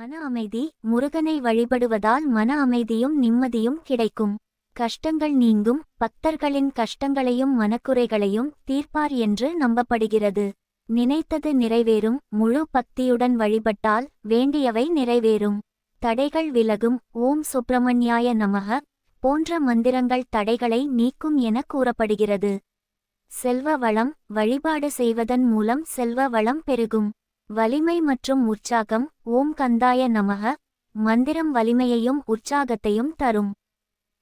மன அமைதி. முருகனை வழிபடுவதால் மன அமைதியும் நிம்மதியும் கிடைக்கும். கஷ்டங்கள் நீங்கும். பக்தர்களின் கஷ்டங்களையும் மனக்குறைகளையும் தீர்ப்பார் என்று நம்பப்படுகிறது. நினைத்தது நிறைவேறும். முழு பக்தியுடன் வழிபட்டால் வேண்டியவை நிறைவேறும். தடைகள் விலகும். ஓம் சுப்பிரமணியாய நமக போன்ற மந்திரங்கள் தடைகளை நீக்கும் என கூறப்படுகிறது. செல்வ வளம். வழிபாடு செய்வதன் மூலம் செல்வ வளம் பெருகும். வலிமை மற்றும் உற்சாகம். ஓம் கந்தாய நமக மந்திரம் வலிமையையும் உற்சாகத்தையும் தரும்.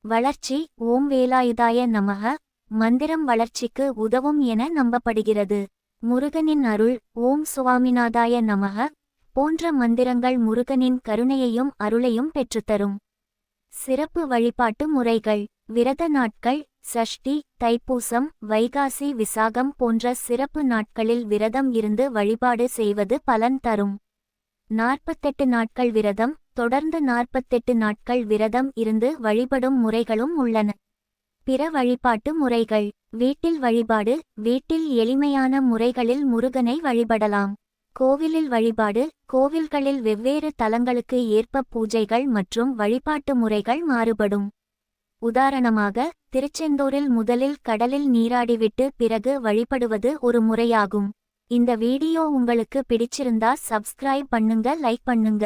வளர்ச்சி. ஓம் வேலாயுதாய நமக மந்திரம் வளர்ச்சிக்கு உதவும் என நம்பப்படுகிறது. முருகனின் அருள். ஓம் சுவாமிநாதாய நமக போன்ற மந்திரங்கள் முருகனின் கருணையையும் அருளையும் பெற்றுத்தரும். சிறப்பு வழிபாட்டு முறைகள். விரத நாட்கள். சஷ்டி, தைப்பூசம், வைகாசி, விசாகம் போன்ற சிறப்பு நாட்களில் விரதம் இருந்து வழிபாடு செய்வது பலன் தரும். 48 நாட்கள் விரதம். தொடர்ந்து 48 நாட்கள் விரதம் இருந்து வழிபடும் முறைகளும் உள்ளன. பிற வழிபாட்டு முறைகள். வீட்டில் வழிபாடு. வீட்டில் எளிமையான முறைகளில் முருகனை வழிபடலாம். கோவிலில் வழிபாடு. கோவில்களில் வெவ்வேறு தலங்களுக்கு ஏற்ப பூஜைகள் மற்றும் வழிபாட்டு முறைகள் மாறுபடும். உதாரணமாக, திருச்செந்தூரில் முதலில் கடலில் நீராடிவிட்டு பிறகு வழிபடுவது ஒரு முறையாகும். இந்த வீடியோ உங்களுக்கு பிடிச்சிருந்தா சப்ஸ்கிரைப் பண்ணுங்க, லைக் பண்ணுங்க.